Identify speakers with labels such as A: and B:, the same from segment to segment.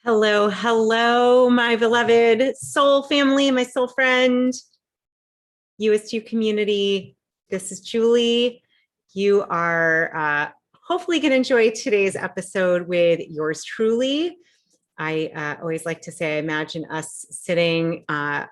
A: Hello, hello, my beloved soul family, my soul friend, Youest community. This is Julie. You are hopefully going to enjoy today's episode with yours truly. I always like to say, I imagine us sitting in a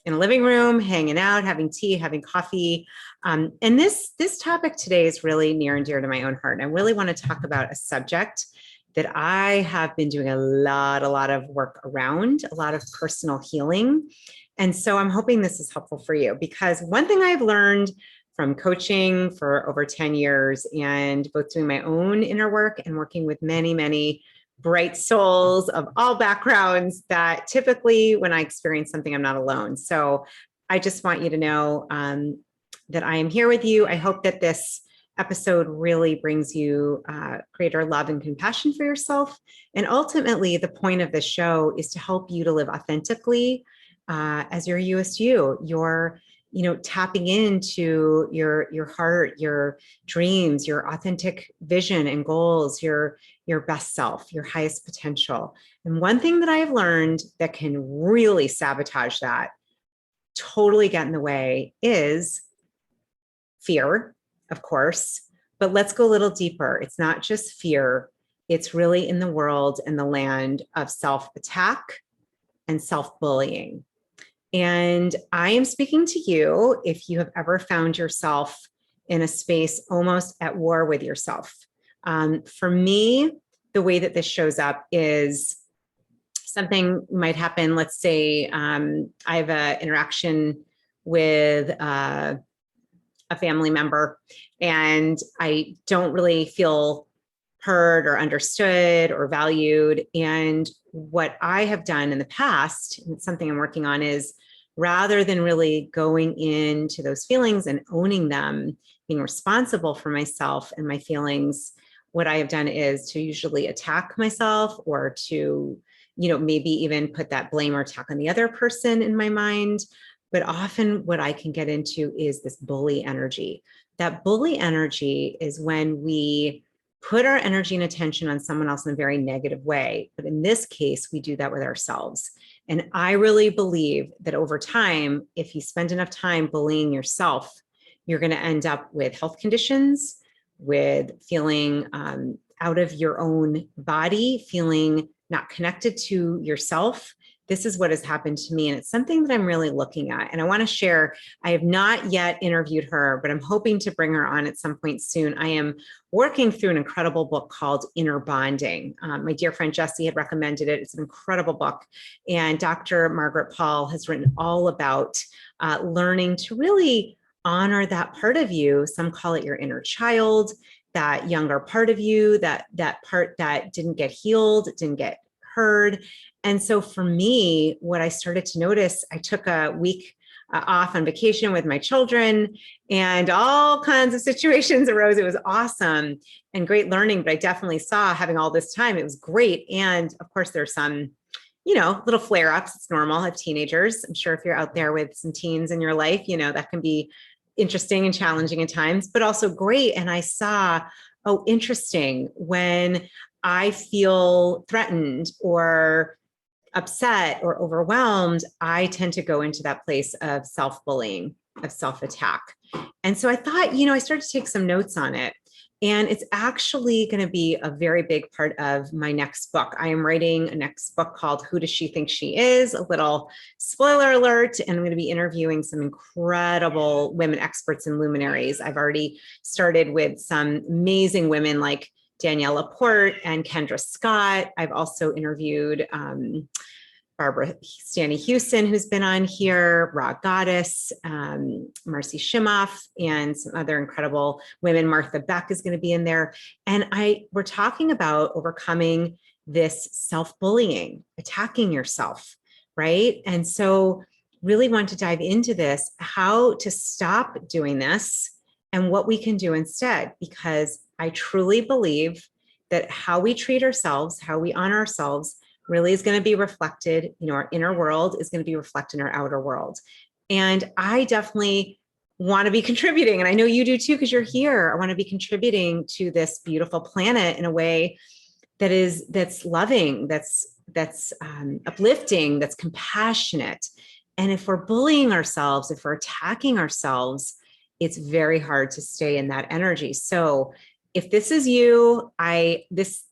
A: living room, hanging out, having tea, having coffee. And this topic today is really near and dear to my own heart. I really want to talk about a subject that I have been doing a lot of work around, a lot of personal healing. And so I'm hoping this is helpful for you, because one thing I've learned from coaching for over 10 years and both doing my own inner work and working with many bright souls of all backgrounds, that typically when I experience something, I'm not alone. So I just want you to know that I am here with you. I hope that this episode really brings you greater love and compassion for yourself. And ultimately, the point of this show is to help you to live authentically as your Youest you. You're, tapping into your heart, your dreams, your authentic vision and goals, your best self, your highest potential. And one thing that I've learned that can really sabotage that, totally get in the way, is fear. Of course, but let's go a little deeper. It's not just fear. It's really in the world and the land of self-attack and self-bullying. And I am speaking to you if you have ever found yourself in a space almost at war with yourself. For me, the way that this shows up is something might happen. Let's say I have an interaction with a family member, and I don't really feel heard or understood or valued. And what I have done in the past, and it's something I'm working on, is rather than really going into those feelings and owning them, being responsible for myself and my feelings, what I have done is to usually attack myself, or to, maybe even put that blame or attack on the other person in my mind. But often what I can get into is this bully energy. That bully energy is when we put our energy and attention on someone else in a very negative way. But in this case, we do that with ourselves. And I really believe that over time, if you spend enough time bullying yourself, you're going to end up with health conditions, with feeling out of your own body, feeling not connected to yourself. This is what has happened to me, and it's something that I'm really looking at. And I want to share, I have not yet interviewed her, but I'm hoping to bring her on at some point soon. I am working through an incredible book called Inner Bonding. My dear friend Jessie had recommended it. It's an incredible book. And Dr. Margaret Paul has written all about learning to really honor that part of you. Some call it your inner child, that younger part of you, that part that didn't get healed, didn't get heard. And so for me, what I started to notice, I took a week off on vacation with my children, and all kinds of situations arose. It was awesome and great learning, but I definitely saw, having all this time, it was great. And of course, there's some, little flare-ups. It's normal. I have teenagers. I'm sure if you're out there with some teens in your life, that can be interesting and challenging at times, but also great. And I saw, oh, interesting, when I feel threatened or upset or overwhelmed, I tend to go into that place of self-bullying, of self-attack. And so I thought, I started to take some notes on it. And it's actually going to be a very big part of my next book. I am writing a next book called Who Does She Think She Is? A little spoiler alert. And I'm going to be interviewing some incredible women experts and luminaries. I've already started with some amazing women like Danielle Laporte and Kendra Scott. I've also interviewed Barbara Stanley Houston, who's been on here, Raw Goddess, Marcy Shimoff, and some other incredible women. Martha Beck is going to be in there. And we're talking about overcoming this self-bullying, attacking yourself, right? And so really want to dive into this, how to stop doing this and what we can do instead, because I truly believe that how we treat ourselves, how we honor ourselves, really is going to be reflected, our inner world is going to be reflected in our outer world. And I definitely want to be contributing, and I know you do too, because you're here. I want to be contributing to this beautiful planet in a way that's loving, that's uplifting, that's compassionate. And if we're bullying ourselves, if we're attacking ourselves, it's very hard to stay in that energy. So if this is you, this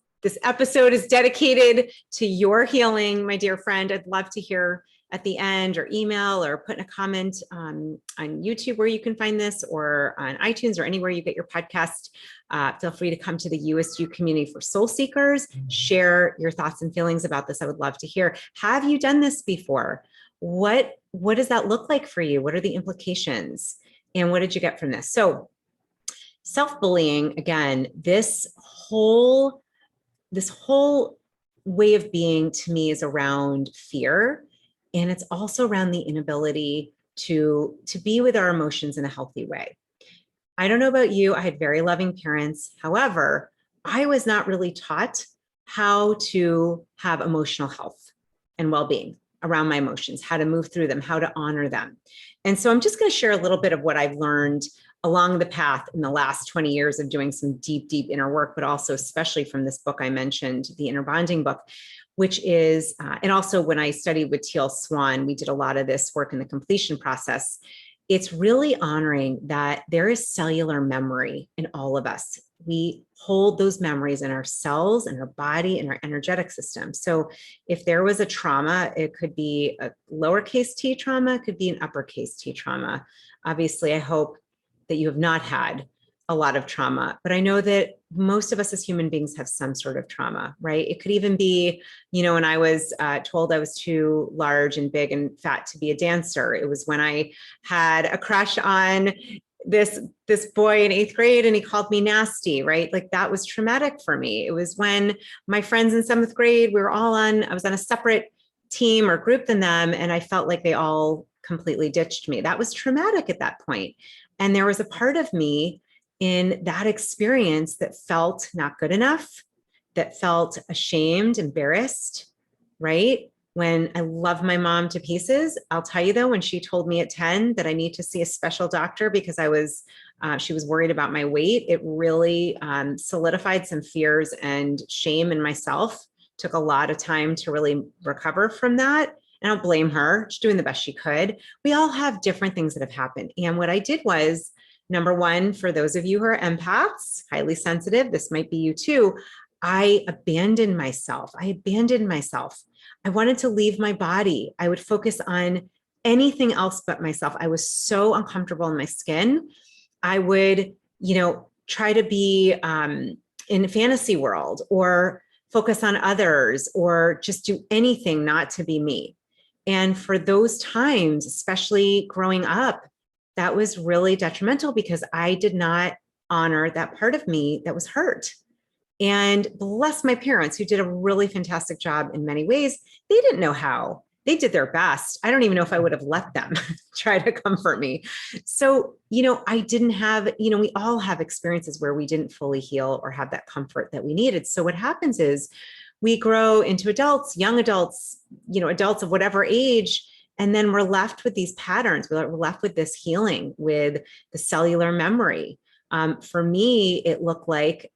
A: episode is dedicated to your healing, my dear friend. I'd love to hear at the end, or email, or put in a comment on YouTube where you can find this, or on iTunes, or anywhere you get your podcast. Feel free to come to the Youest You community for soul seekers. Share your thoughts and feelings about this. I would love to hear. Have you done this before? What does that look like for you? What are the implications? And what did you get from this? So self-bullying, again, this whole way of being to me is around fear. And it's also around the inability to be with our emotions in a healthy way. I don't know about you. I had very loving parents. However, I was not really taught how to have emotional health and well-being around my emotions, how to move through them, how to honor them. And so I'm just going to share a little bit of what I've learned along the path in the last 20 years of doing some deep, deep inner work, but also especially from this book I mentioned, the Inner Bonding book, which is, and also when I studied with Teal Swan, we did a lot of this work in the completion process. It's really honoring that there is cellular memory in all of us. We hold those memories in our cells, in our body, in our energetic system. So if there was a trauma, it could be a lowercase t trauma, it could be an uppercase T trauma. Obviously, I hope that you have not had a lot of trauma, but I know that most of us as human beings have some sort of trauma, right? It could even be, when I was told I was too large and big and fat to be a dancer. It was when I had a crush on this boy in 8th grade and he called me nasty, right? Like that was traumatic for me. It was when my friends in 7th grade, I was on a separate team or group than them, and I felt like they all completely ditched me. That was traumatic at that point. And there was a part of me in that experience that felt not good enough, that felt ashamed, embarrassed, right? When I love my mom to pieces, I'll tell you though, when she told me at 10 that I need to see a special doctor because she was worried about my weight, it really solidified some fears and shame in myself. Took a lot of time to really recover from that. And I don't blame her. She's doing the best she could. We all have different things that have happened. And what I did was, number one, for those of you who are empaths, highly sensitive, this might be you too, I abandoned myself. I wanted to leave my body. I would focus on anything else but myself. I was so uncomfortable in my skin. I would, try to be in a fantasy world or focus on others or just do anything not to be me. And for those times, especially growing up, that was really detrimental because I did not honor that part of me that was hurt. And bless my parents, who did a really fantastic job in many ways. They didn't know how. They did their best. I don't even know if I would have let them try to comfort me. So, I didn't have, we all have experiences where we didn't fully heal or have that comfort that we needed. So what happens is we grow into adults, young adults, adults of whatever age, and then we're left with these patterns. We're left with this healing, with the cellular memory. For me, it looked like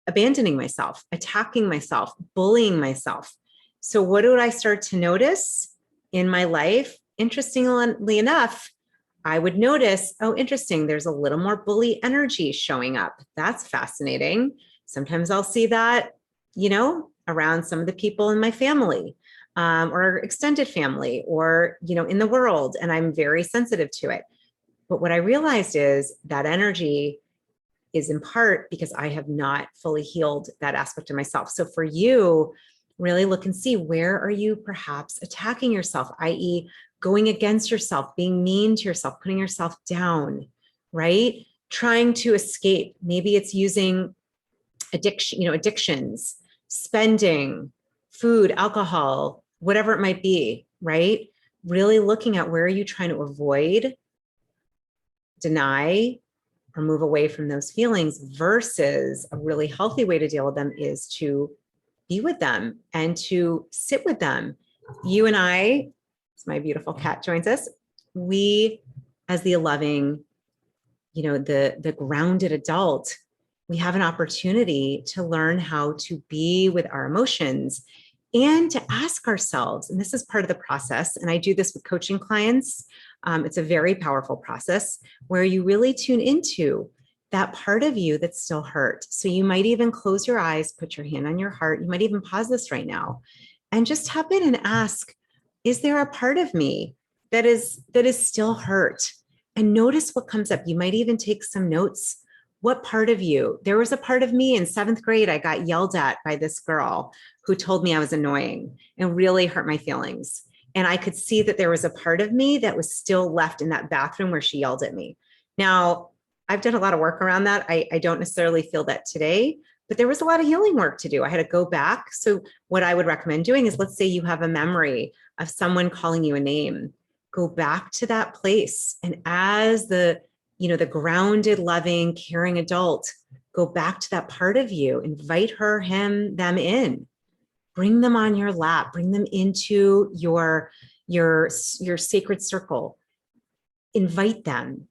A: abandoning myself, attacking myself, bullying myself. So what did I start to notice in my life? Interestingly enough, I would notice, oh, interesting, there's a little more bully energy showing up. That's fascinating. Sometimes I'll see that, around some of the people in my family, or extended family, or, in the world, and I'm very sensitive to it. But what I realized is that energy is in part because I have not fully healed that aspect of myself. So for you, really look and see, where are you perhaps attacking yourself, i.e. going against yourself, being mean to yourself, putting yourself down, right? Trying to escape. Maybe it's using addictions, spending, food, alcohol, whatever it might be, right? Really looking at where are you trying to avoid, deny, or move away from those feelings, versus a really healthy way to deal with them is to be with them and to sit with them. You and I, as my beautiful cat joins us, we, as the loving, the grounded adult, we have an opportunity to learn how to be with our emotions and to ask ourselves, and this is part of the process, and I do this with coaching clients. It's a very powerful process where you really tune into that part of you that's still hurt. So you might even close your eyes, put your hand on your heart. You might even pause this right now and just tap in and ask, is there a part of me that is still hurt? And notice what comes up. You might even take some notes. What part of you? There was a part of me in 7th grade. I got yelled at by this girl who told me I was annoying and really hurt my feelings. And I could see that there was a part of me that was still left in that bathroom where she yelled at me. Now, I've done a lot of work around that. I don't necessarily feel that today, but there was a lot of healing work to do. I had to go back. So what I would recommend doing is, let's say you have a memory of someone calling you a name, go back to that place. And as the grounded, loving, caring adult, go back to that part of you, invite her, him, them in, bring them on your lap, bring them into your sacred circle, invite them,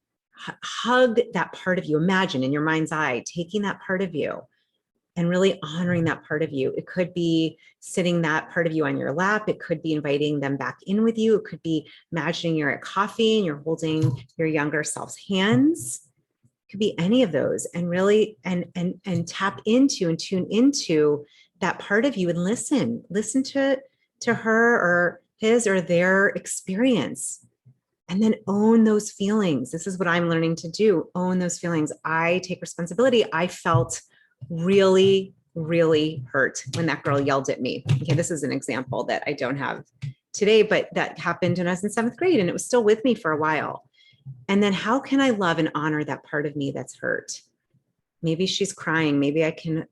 A: hug that part of you. Imagine in your mind's eye, taking that part of you and really honoring that part of you. It could be sitting that part of you on your lap. It could be inviting them back in with you. It could be imagining you're at coffee and you're holding your younger self's hands. It could be any of those, and really and tap into and tune into that part of you and listen to her or his or their experience. And then own those feelings. This is what I'm learning to do. Own those feelings. I take responsibility. I felt really, really hurt when that girl yelled at me. Okay, this is an example that I don't have today, but that happened when I was in 7th grade, and it was still with me for a while. And then how can I love and honor that part of me that's hurt? Maybe she's crying. Maybe I can,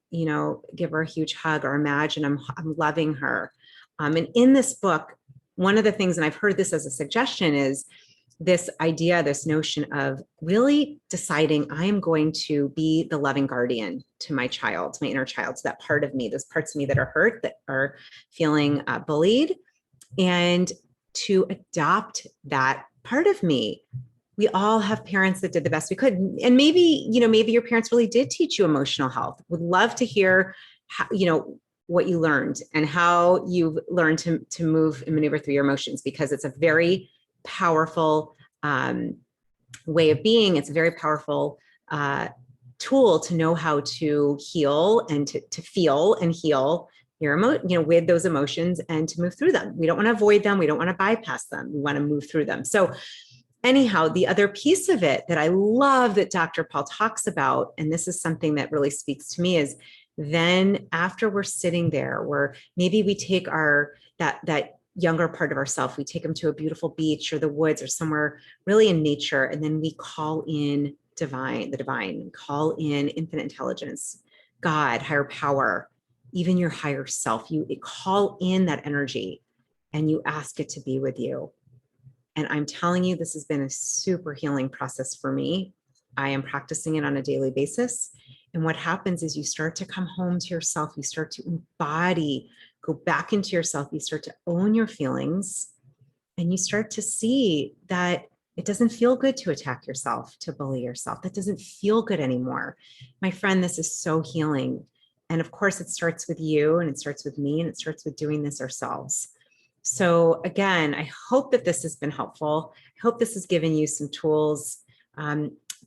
A: give her a huge hug, or imagine I'm loving her. And in this book, one of the things, and I've heard this as a suggestion, is this idea, this notion of really deciding I am going to be the loving guardian to my child, my inner child, to that part of me, those parts of me that are hurt, that are feeling bullied, and to adopt that part of me. We all have parents that did the best we could. And maybe, maybe your parents really did teach you emotional health. Would love to hear how, what you learned and how you've learned to move and maneuver through your emotions, because it's a very powerful way of being. It's a very powerful tool to know how to heal and to feel and heal your with those emotions, and to move through them. We don't want to avoid them. We don't want to bypass them. We want to move through them. So anyhow, the other piece of it that I love that Dr. Paul talks about, and this is something that really speaks to me, is then after we're sitting there, where maybe we take that younger part of ourselves, we take them to a beautiful beach or the woods or somewhere really in nature, and then we call in the divine, call in infinite intelligence, God, higher power, even your higher self. You call in that energy and you ask it to be with you. And I'm telling you, this has been a super healing process for me. I am practicing it on a daily basis. And what happens is you start to come home to yourself. You start to embody, go back into yourself. You start to own your feelings, and you start to see that it doesn't feel good to attack yourself, to bully yourself. That doesn't feel good anymore. My friend, this is so healing. And of course, it starts with you, and it starts with me, and it starts with doing this ourselves. So again, I hope that this has been helpful. I hope this has given you some tools.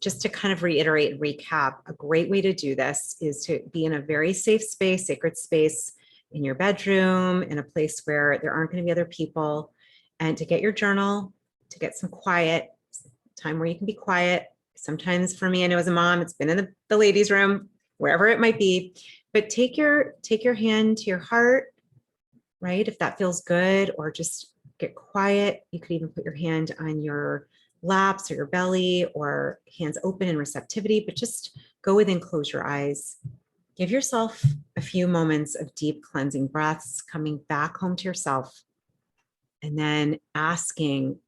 A: Just to kind of reiterate and recap, a great way to do this is to be in a very safe space, sacred space, in your bedroom, in a place where there aren't going to be other people, and to get your journal, to get some quiet, time where you can be quiet. Sometimes for me, I know as a mom, it's been in the ladies' room, wherever it might be, but take your hand to your heart, right? If that feels good, or just get quiet. You could even put your hand on your laps or your belly, or hands open in receptivity, but just go within, close your eyes. Give yourself a few moments of deep cleansing breaths, coming back home to yourself, and then asking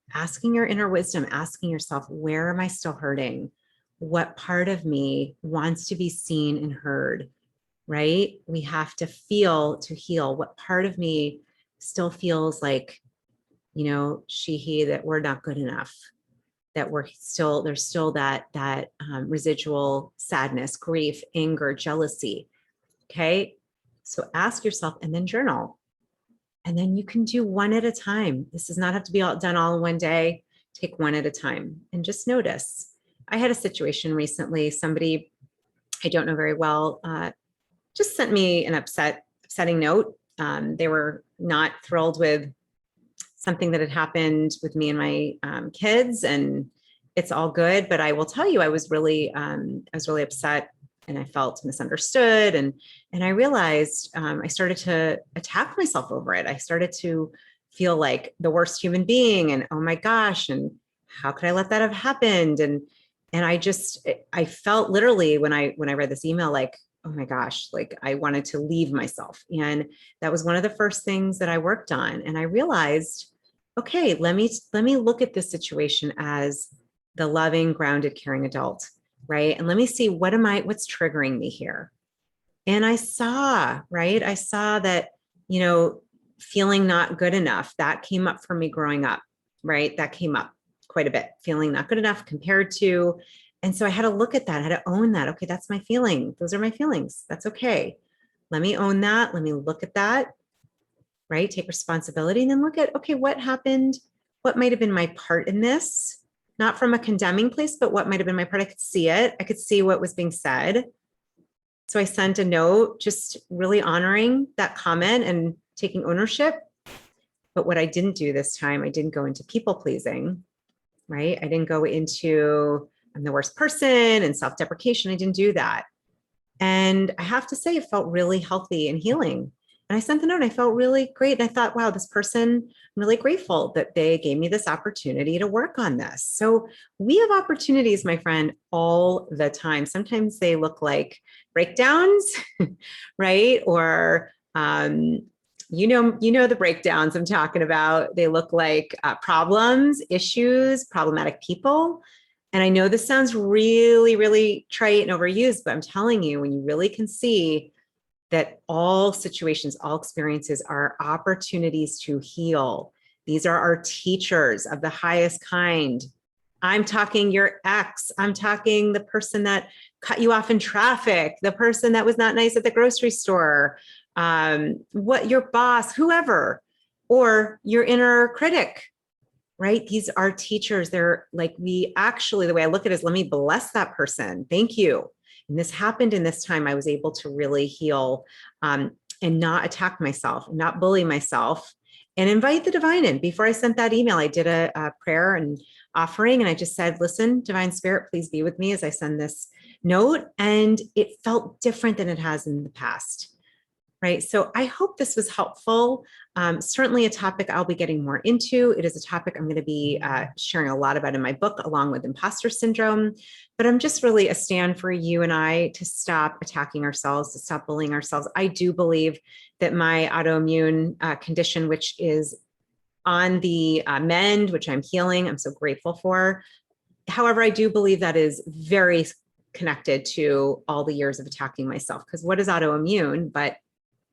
A: your inner wisdom, asking yourself, where am I still hurting? What part of me wants to be seen and heard, right? We have to feel to heal. What part of me still feels like, she, he, that we're not good enough, that there's still that residual sadness, grief, anger, jealousy. Okay. So ask yourself, and then journal. And then you can do one at a time. This does not have to be all done all in one day. Take one at a time and just notice. I had a situation recently, somebody I don't know very well just sent me an upsetting note. They were not thrilled with something that had happened with me and my kids, and it's all good. But I will tell you, I was really upset, and I felt misunderstood, and I realized I started to attack myself over it. I started to feel like the worst human being, and oh my gosh, and how could I let that have happened? And I felt literally when I read this email, like, oh my gosh, like I wanted to leave myself. And that was one of the first things that I worked on. And I realized, okay, let me look at this situation as the loving, grounded, caring adult, right? And let me see what's triggering me here. And I saw that, feeling not good enough, that came up for me growing up, right? That came up quite a bit, feeling not good enough compared to. And so I had to look at that, I had to own that. Okay, that's my feeling. Those are my feelings. That's okay. Let me own that. Let me look at that, right? Take responsibility and then look at, okay, what happened? What might have been my part in this? Not from a condemning place, but what might have been my part? I could see it. I could see what was being said. So I sent a note, just really honoring that comment and taking ownership. But what I didn't do this time, I didn't go into people pleasing, right? I didn't go into I'm the worst person and self-deprecation. I didn't do that. And I have to say, it felt really healthy and healing. And I sent the note and I felt really great. And I thought, wow, this person, I'm really grateful that they gave me this opportunity to work on this. So we have opportunities, my friend, all the time. Sometimes they look like breakdowns, right? Or, the breakdowns I'm talking about. They look like problems, issues, problematic people. And I know this sounds really, really trite and overused, but I'm telling you, when you really can see that all situations, all experiences are opportunities to heal. These are our teachers of the highest kind. I'm talking your ex. I'm talking the person that cut you off in traffic, the person that was not nice at the grocery store, what your boss, whoever, or your inner critic. Right? These are teachers. They're like, the way I look at it is, let me bless that person. Thank you. And this happened in this time. I was able to really heal and not attack myself, not bully myself, and invite the divine in. Before I sent that email, I did a prayer and offering. And I just said, listen, divine spirit, please be with me as I send this note. And it felt different than it has in the past. Right. So I hope this was helpful. Certainly a topic I'll be getting more into. It is a topic I'm going to be sharing a lot about in my book, along with imposter syndrome. But I'm just really a stand for you and I to stop attacking ourselves, to stop bullying ourselves. I do believe that my autoimmune condition, which is on the mend, which I'm healing, I'm so grateful for. However, I do believe that is very connected to all the years of attacking myself. Because what is autoimmune? But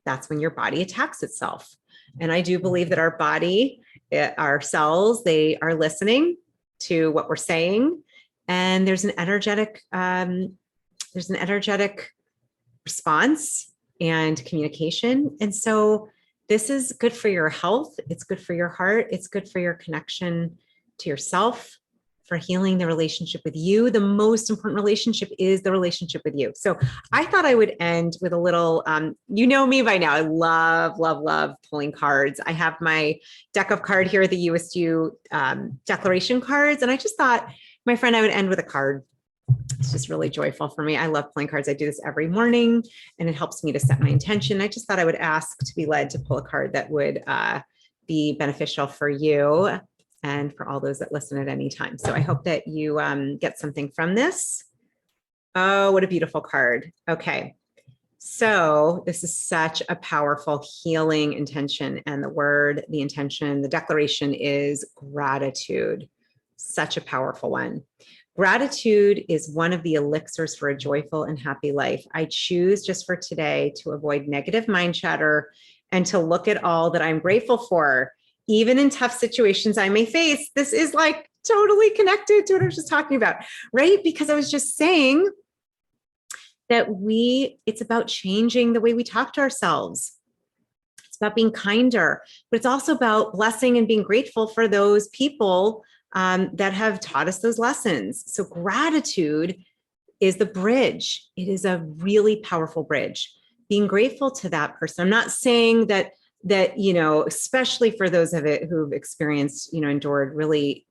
A: that's when your body attacks itself. And I do believe that our body, our cells, they are listening to what we're saying. And there's an energetic response and communication. And so this is good for your health. It's good for your heart. It's good for your connection to yourself, for healing the relationship with you. The most important relationship is the relationship with you. So I thought I would end with a little, you know me by now. I love, love, love pulling cards. I have my deck of card here, the Youest declaration cards. And I just thought, my friend, I would end with a card. It's just really joyful for me. I love pulling cards. I do this every morning and it helps me to set my intention. I just thought I would ask to be led to pull a card that would be beneficial for you and for all those that listen at any time. So I hope that you get something from this. Oh, what a beautiful card. Okay. So this is such a powerful healing intention. And the intention, the declaration is gratitude. Such a powerful one. Gratitude is one of the elixirs for a joyful and happy life. I choose just for today to avoid negative mind chatter and to look at all that I'm grateful for. Even in tough situations I may face. This is like totally connected to what I was just talking about, right? Because I was just saying that it's about changing the way we talk to ourselves. about being kinder, but it's also about blessing and being grateful for those people that have taught us those lessons. So gratitude is the bridge. It is a really powerful bridge. Being grateful to that person. I'm not saying that, especially for those of it who've experienced, endured really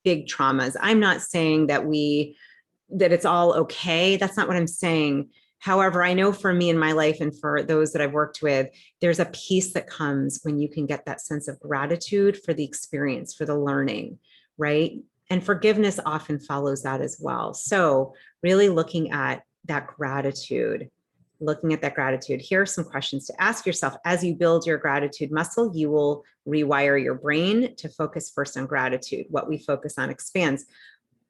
A: big traumas. I'm not saying that it's all okay. That's not what I'm saying. However, I know for me in my life and for those that I've worked with, there's a peace that comes when you can get that sense of gratitude for the experience, for the learning, right? And forgiveness often follows that as well. So really looking at that gratitude, Here are some questions to ask yourself. As you build your gratitude muscle, you will rewire your brain to focus first on gratitude. What we focus on expands.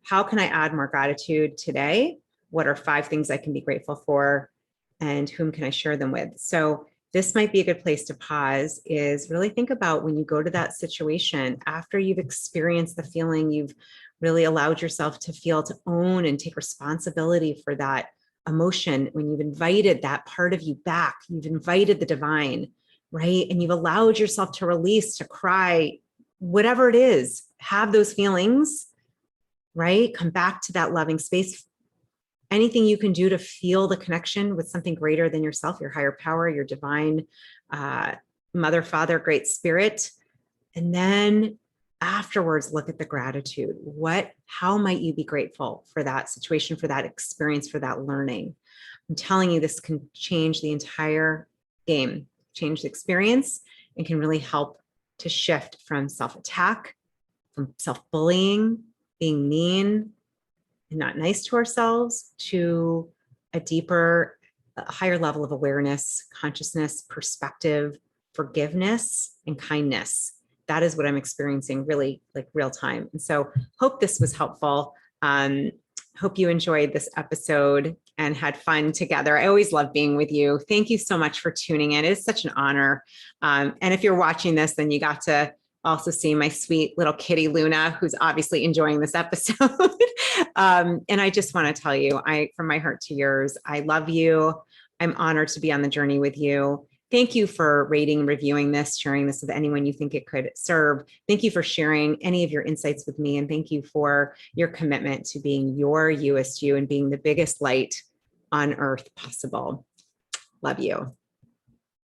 A: How can I add more gratitude today? What are 5 things I can be grateful for? And whom can I share them with? So this might be a good place to pause, is really think about when you go to that situation, after you've experienced the feeling, you've really allowed yourself to feel, to own and take responsibility for that emotion, when you've invited that part of you back, you've invited the divine, right? And you've allowed yourself to release, to cry, whatever it is, have those feelings, right? Come back to that loving space. Anything you can do to feel the connection with something greater than yourself, your higher power, your divine mother, father, great spirit. And then afterwards, look at the gratitude. How might you be grateful for that situation, for that experience, for that learning? I'm telling you, this can change the entire game, change the experience, and can really help to shift from self-attack, from self-bullying, being mean and not nice to ourselves, to a deeper, higher level of awareness, consciousness, perspective, forgiveness, and kindness. That is what I'm experiencing really like real time. And so hope this was helpful. Hope you enjoyed this episode and had fun together. I always love being with you. Thank you so much for tuning in. It is such an honor. And if you're watching this, then you got to also see my sweet little kitty, Luna, who's obviously enjoying this episode. And I just want to tell you, from my heart to yours, I love you. I'm honored to be on the journey with you. Thank you for rating and reviewing this, sharing this with anyone you think it could serve. Thank you for sharing any of your insights with me. And thank you for your commitment to being your Youest you and being the biggest light on earth possible. Love you.